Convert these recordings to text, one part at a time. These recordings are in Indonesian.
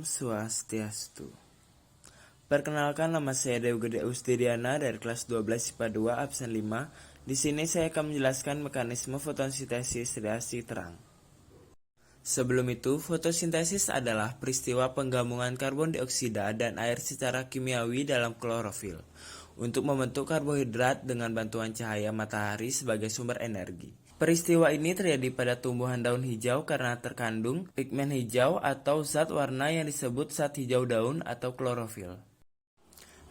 Om Swastiastu. Perkenalkan, nama saya Dewi Gede Ustidiana dari kelas 12 IPA 2 absen 5. Di sini saya akan menjelaskan mekanisme fotosintesis reaksi terang. Sebelum itu, fotosintesis adalah peristiwa penggabungan karbon dioksida dan air secara kimiawi dalam klorofil untuk membentuk karbohidrat dengan bantuan cahaya matahari sebagai sumber energi. Peristiwa ini terjadi pada tumbuhan daun hijau karena terkandung pigmen hijau atau zat warna yang disebut zat hijau daun atau klorofil.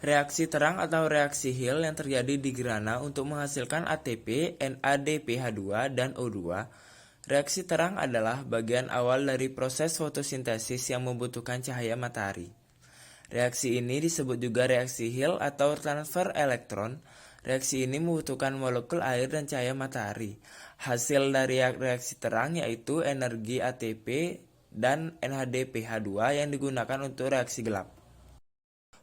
Reaksi terang atau reaksi Hill yang terjadi di gerhana untuk menghasilkan ATP, NADPH2, dan O2. Reaksi terang adalah bagian awal dari proses fotosintesis yang membutuhkan cahaya matahari. Reaksi ini disebut juga reaksi Hill atau transfer elektron. Reaksi ini membutuhkan molekul air dan cahaya matahari. Hasil dari reaksi terang yaitu energi ATP dan NADPH2 yang digunakan untuk reaksi gelap.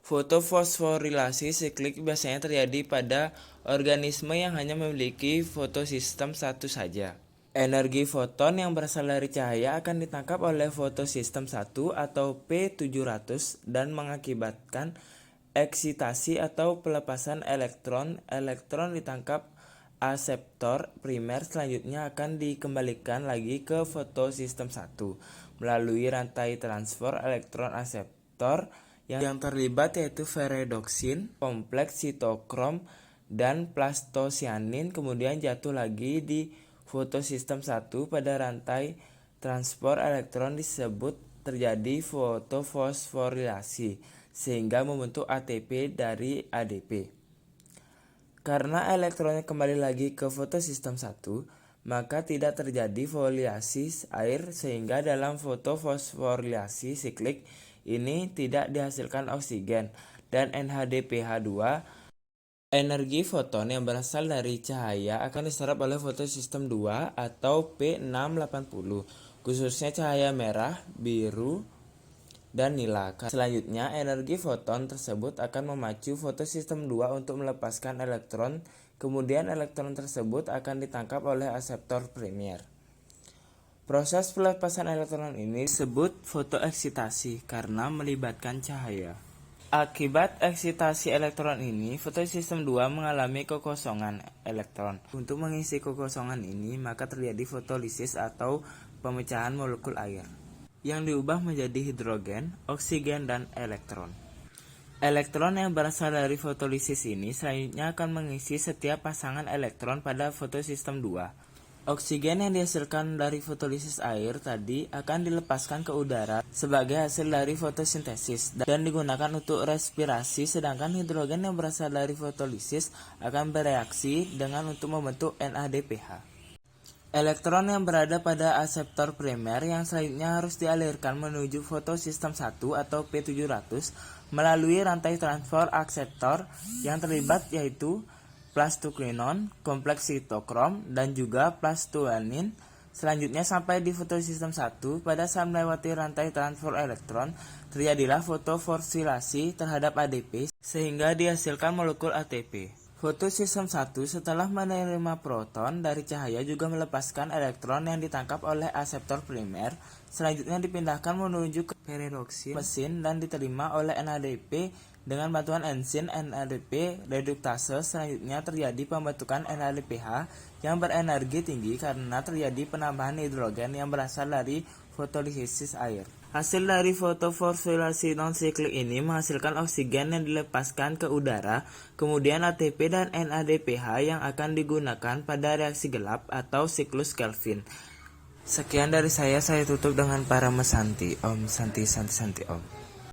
Fotofosforilasi siklik biasanya terjadi pada organisme yang hanya memiliki fotosistem satu saja. Energi foton yang berasal dari cahaya akan ditangkap oleh fotosistem 1 atau P700 dan mengakibatkan eksitasi atau pelepasan elektron. Elektron ditangkap aseptor primer, selanjutnya akan dikembalikan lagi ke fotosistem 1 melalui rantai transfer elektron aseptor yang terlibat yaitu ferredoksin, kompleks sitokrom, dan plastosianin, kemudian jatuh lagi di fotosistem 1 pada rantai transport elektron disebut terjadi fotofosforilasi sehingga membentuk ATP dari ADP. Karena elektronnya kembali lagi ke fotosistem 1, maka tidak terjadi foliasi air sehingga dalam fotofosforilasi siklik ini tidak dihasilkan oksigen dan NADPH2. Energi foton yang berasal dari cahaya akan diserap oleh fotosistem 2 atau P680, khususnya cahaya merah, biru, dan nila. Selanjutnya, energi foton tersebut akan memacu fotosistem 2 untuk melepaskan elektron, kemudian elektron tersebut akan ditangkap oleh aseptor primer. Proses pelepasan elektron ini disebut fotoeksitasi karena melibatkan cahaya. Akibat eksitasi elektron ini, fotosistem 2 mengalami kekosongan elektron. Untuk mengisi kekosongan ini, maka terjadi fotolisis atau pemecahan molekul air yang diubah menjadi hidrogen, oksigen, dan elektron. Elektron yang berasal dari fotolisis ini selanjutnya akan mengisi setiap pasangan elektron pada fotosistem 2. Oksigen yang dihasilkan dari fotolisis air tadi akan dilepaskan ke udara sebagai hasil dari fotosintesis dan digunakan untuk respirasi, sedangkan hidrogen yang berasal dari fotolisis akan bereaksi dengan untuk membentuk NADPH. Elektron yang berada pada aseptor primer yang selanjutnya harus dialirkan menuju fotosistem 1 atau P700 melalui rantai transfer akseptor yang terlibat yaitu plastoquinon, kompleks sitokrom, dan juga plastoanin. Selanjutnya sampai di fotosistem 1, pada saat melewati rantai transfer elektron, terjadilah fotofosilasi terhadap ADP sehingga dihasilkan molekul ATP. Fotosistem 1 setelah menerima proton dari cahaya juga melepaskan elektron yang ditangkap oleh aseptor primer, selanjutnya dipindahkan menuju ke ferredoksin mesin dan diterima oleh NADP dengan bantuan enzim NADP reduktase. Selanjutnya terjadi pembentukan NADPH yang berenergi tinggi karena terjadi penambahan hidrogen yang berasal dari fotolisis air. Hasil dari fotofosilasi non-siklik ini menghasilkan oksigen yang dilepaskan ke udara, kemudian ATP dan NADPH yang akan digunakan pada reaksi gelap atau siklus Kelvin. Sekian dari saya tutup dengan para mesanti. Om Santi Santi Santi Om.